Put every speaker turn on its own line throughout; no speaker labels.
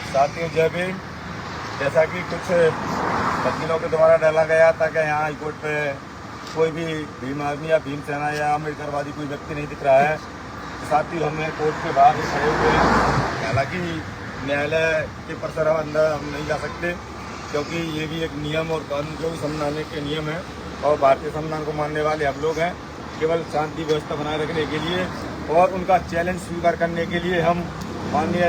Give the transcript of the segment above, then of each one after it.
साथियों जय भीम। जैसा कि कुछ वकीलों के द्वारा डाला गया था कि यहाँ हाईकोर्ट पे कोई भी भीम आर्मी या भीम सेना या अम्बेडकरवादी कोई व्यक्ति नहीं दिख रहा है। साथ ही हमें कोर्ट के बाहर खड़े हुए हैं। हालांकि न्यायालय के परिसर अंदर हम नहीं जा सकते, क्योंकि ये भी एक नियम और कानून को भी समझाने के नियम है और भारतीय संविधान को मानने वाले हम लोग हैं। केवल शांति व्यवस्था बनाए रखने के लिए और उनका चैलेंज स्वीकार करने के लिए हम माननीय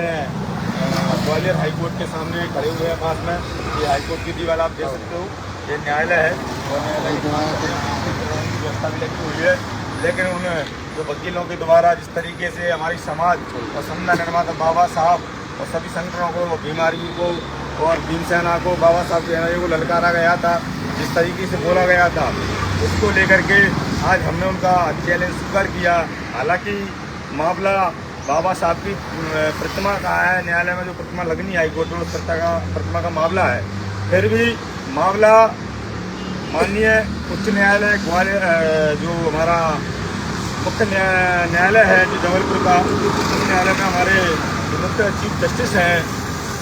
ग्वालियर हाईकोर्ट के सामने खड़े हुए हैं। पास में ये हाईकोर्ट की दीवार आप देख सकते हो, ये न्यायालय है और न्यायालय की व्यवस्था भी लगी हुई है। लेकिन उन जो वकीलों के द्वारा जिस तरीके से हमारी समाज और संविधान निर्माता बाबा साहब और सभी संगठनों को, बीमारी को और भीम सेना को, बाबा साहब के को ललकारा गया था, जिस तरीके से बोला गया था, उसको लेकर के आज हमने उनका चैलेंज स्वीकार किया। हालांकि मामला बाबा साहब की प्रतिमा का है, न्यायालय में जो प्रतिमा लगनी है हाईकोर्ट में, उस प्रतिमा का मामला है। फिर भी मामला माननीय उच्च न्यायालय ग्वालियर, जो हमारा मुख्य न्यायालय है जो जबलपुर का, उस न्यायालय में हमारे मुख्य चीफ जस्टिस हैं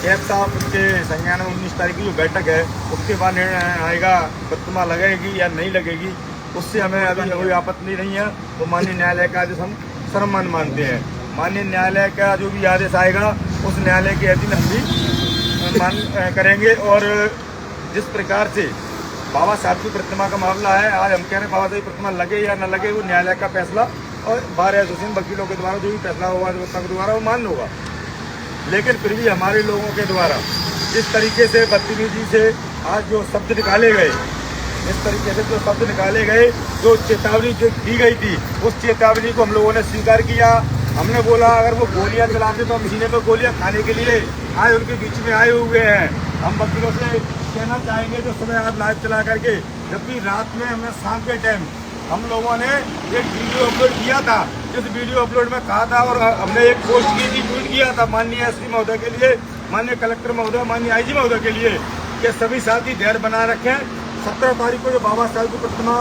कैब साहब, उनके संज्ञान में 19 तारीख की जो बैठक है उसके बाद निर्णय आएगा प्रतिमा लगेगी या नहीं लगेगी। उससे हमें अभी कोई आपत्ति नहीं है। तो माननीय न्यायालय का आदेश हम सर्वमान्य मानते हैं। माननीय न्यायालय का जो भी आदेश आएगा उस न्यायालय के अधीन हम भी मान करेंगे। और जिस प्रकार से बाबा साहब की प्रतिमा का मामला है, आज हम कह रहे हैं बाबा साहब की प्रतिमा लगे या न लगे वो न्यायालय का फैसला और बार एसोसिएशन वकीलों के द्वारा जो भी फैसला होगा के द्वारा वो मान होगा। लेकिन फिर भी हमारे लोगों के द्वारा जिस तरीके से बदतमीजी से आज जो शब्द निकाले गए, इस तरीके से जो शब्द निकाले गए, जो चेतावनी जो दी गई थी, उस चेतावनी को हम लोगों ने स्वीकार किया। हमने बोला अगर वो गोलियां चलाते तो हम सीने पर गोलियां खाने के लिए आज उनके बीच में आए हुए हैं। हम वकीलों से कहना चाहेंगे जो सुबह आज लाइव चला करके, जबकि रात में हमने शाम के टाइम हम लोगों ने एक वीडियो अपलोड किया था, जिस वीडियो अपलोड में कहा था और हमने एक पोस्ट की थी, ट्वीट किया था माननीय एसपी महोदय के लिए, माननीय कलेक्टर महोदय, माननीय आईजी महोदय के लिए कि सभी साथी धैर्य बनाए रखें। 17 तारीख को जो बाबा साहब की प्रतिमा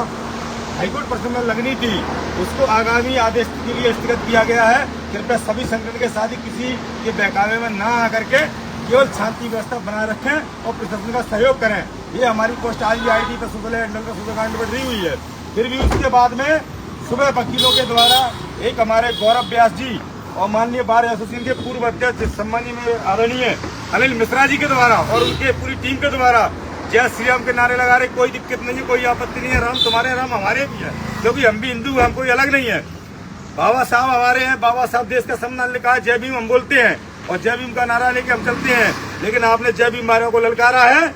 हाईकोर्ट परिसर में लगनी थी उसको आगामी आदेश के लिए स्थगित किया गया है। कृपया सभी संगठन के साथी किसी के बहकावे में ना आकर के केवल शांति व्यवस्था बनाए रखें और प्रशासन का सहयोग करें। ये हमारी पोस्ट आज आई थी, सुबह दी हुई है। फिर भी उसके बाद में सुबह वकीलों के द्वारा एक हमारे गौरव व्यास जी और माननीय बार एसोसिएशन के पूर्व अध्यक्ष सम्मानीय में आदरणीय अनिल मिश्रा जी के द्वारा और उनके पूरी टीम के द्वारा जय श्री राम के नारे लगा रहे। कोई दिक्कत नहीं है, कोई आपत्ति नहीं है, राम तुम्हारे राम हमारे भी है, क्योंकि हम भी हिंदू हैं, हम कोई अलग नहीं है। बाबा साहब हमारे हैं, बाबा साहब देश का सम्मान लिखा है, जय भीम हम बोलते हैं और जय भीम का नारा लेके हम चलते हैं। लेकिन आपने जय भीम मारों को ललकारा है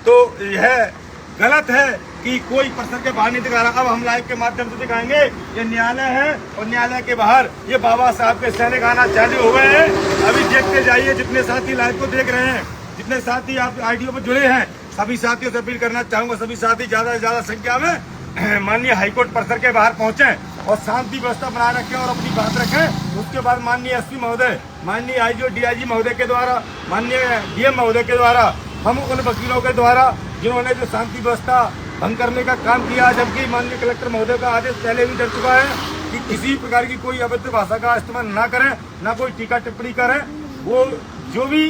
तो यह गलत है कि कोई परिसर के बाहर नहीं दिखा रहा। अब हम लाइव के माध्यम से दिखाएंगे, ये न्यायालय है और न्यायालय के बाहर ये बाबा साहब के सैनिक आना चालू हो गए हैं। अभी देखते जाइए, जितने साथी लाइव को देख रहे हैं, जितने साथी आप आईडियो पर जुड़े हैं, सभी साथियों से अपील करना चाहूंगा, सभी साथी ज्यादा से ज्यादा संख्या में माननीय हाईकोर्ट परिसर के बाहर पहुंचे और शांति व्यवस्था बनाए रखें और अपनी बात रखें। उसके बाद माननीय एसपी महोदय, माननीय आईजी और डीआईजी महोदय के द्वारा, माननीय डीएम महोदय के द्वारा, हम उन वकीलों के द्वारा जिन्होंने जो शांति व्यवस्था भंग करने का काम किया, जबकि माननीय कलेक्टर महोदय का आदेश पहले भी चल चुका है कि किसी प्रकार की कोई अभद्र भाषा का इस्तेमाल ना करें, ना कोई टीका टिप्पणी करें। वो जो भी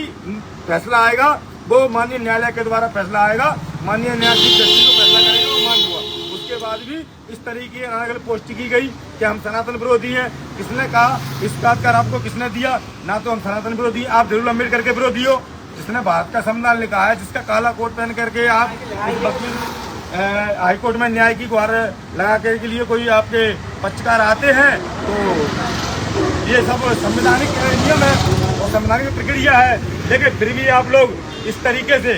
फैसला आएगा वो माननीय न्यायालय के द्वारा फैसला आएगा, माननीय न्यायाधीश जस्टिस को फैसला करेगा, वो मान हुआ। उसके बाद भी इस तरीके की अलग अलग पोस्ट की गई कि हम सनातन विरोधी हैं। किसने कहा? इस बात का आपको किसने दिया? ना तो हम सनातन विरोधी, आप जरूर अम्बेडकर के विरोधी हो, जिसने भारत का संविधान लिखा है, जिसका काला कोट पहन करके आप हाईकोर्ट में न्याय की गुहार लगा के लिए कोई आपके पक्षकार आते हैं, तो ये सब संवैधानिक नियम है और संवैधानिक प्रक्रिया है। लेकिन फिर भी आप लोग इस तरीके से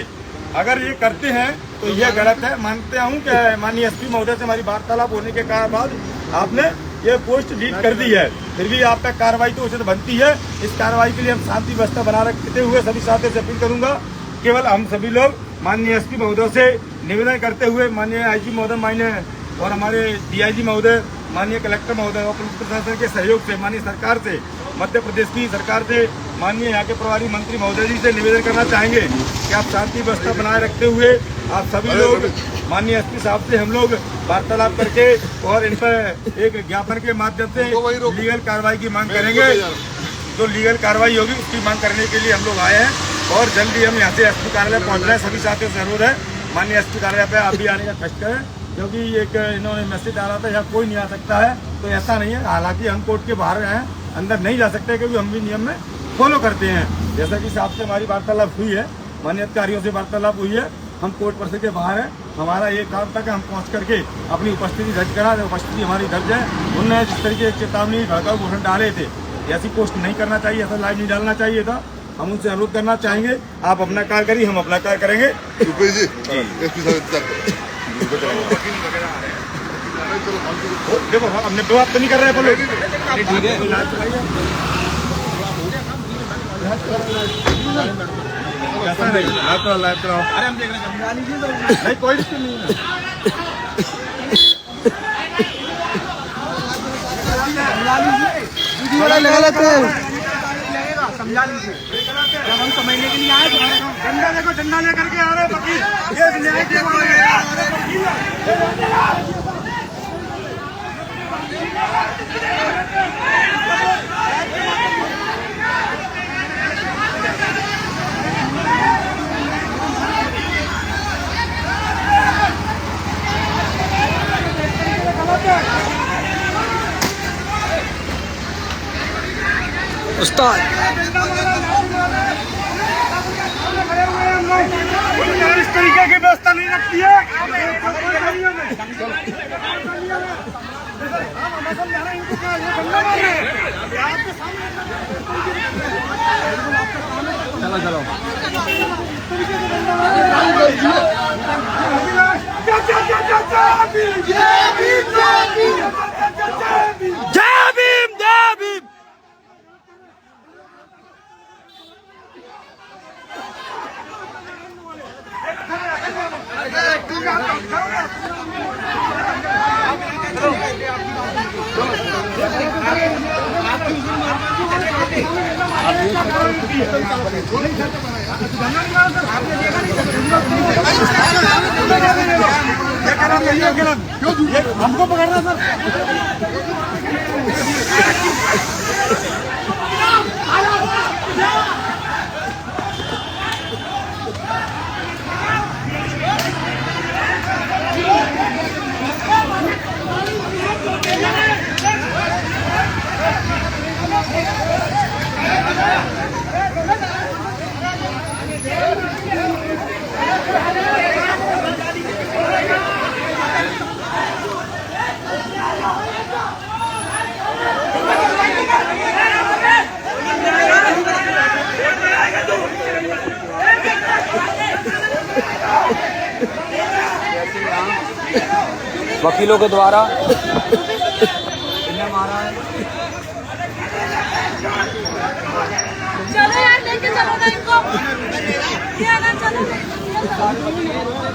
अगर ये करते हैं तो यह गलत है। मानते हूँ कि माननीय एसपी महोदय से हमारी वार्तालाप होने के बाद आपने ये पोस्ट डिलीट कर दी है, फिर भी आप पे कार्रवाई तो उचित बनती है। इस कार्रवाई के लिए हम शांति व्यवस्था बना रखते हुए सभी साथियों से अपील करूंगा, केवल हम सभी लोग माननीय एसपी महोदय से निवेदन करते हुए, माननीय आईजी महोदय, माननीय और हमारे डीआईजी महोदय, माननीय कलेक्टर महोदय और पुलिस प्रशासन के सहयोग से, माननीय सरकार से, मध्य प्रदेश की सरकार से, माननीय यहाँ के प्रभारी मंत्री महोदय जी से निवेदन करना चाहेंगे कि आप शांति व्यवस्था बनाए रखते हुए आप सभी लोग माननीय एसपी साहब से हम लोग वार्तालाप करके और इन पर एक ज्ञापन के माध्यम से लीगल कार्रवाई की मांग करेंगे। जो लीगल कार्रवाई होगी उसकी मांग करने के लिए हम लोग आए हैं। और जल्दी हम यहाँ से एसपी कार्यालय पहुँच रहे हैं। सभी साथियों से जरूर है माननीय एसपी कार्यालय पे आप भी आने का कष्ट करें, क्योंकि एक इन्होंने मैसेज डाला था यहाँ कोई नहीं आ सकता है, तो ऐसा नहीं है। हालांकि हम कोर्ट के बाहर हैं, अंदर नहीं जा सकते क्योंकि हम भी नियम में फॉलो करते हैं। जैसा कि साहब से हमारी वार्तालाप हुई है, माननीय अधिकारियों से वार्तालाप हुई है, हम कोर्ट परिसर के बाहर हैं। हमारा ये काम था कि हम पहुँच करके अपनी उपस्थिति दर्ज करा, उपस्थिति हमारी दर्ज है। उन्होंने जिस तरीके से चेतावनी भड़काऊ घोषणा डाले थे, ऐसी पोस्ट नहीं करना चाहिए, ऐसा लाइव नहीं डालना चाहिए था। हम उनसे अनुरोध करना चाहेंगे, आप अपना कार्य करिए, हम अपना कार्य करेंगे। देखो हमने विवाद तो नहीं कर रहे हैं, ठीक है ऐसा नहीं, लाइव कराओ। अरे हम देख रहे हैं, नहीं कोई दिक्कत नहीं है। समझा लीजिए, जब हम समझने के लिए आए तो डंडा देखो, डंडा लेकर के आ रहे वकील, ये न्याय देखो।
उस्ताद
इस तरीके की व्यवस्था नहीं रखती है।
चलो चलो जय भीम जय भीम।
हमको पकड़ना सर।
वकीलों के द्वारा
चलो यार लेके चलो ना इनको, चलो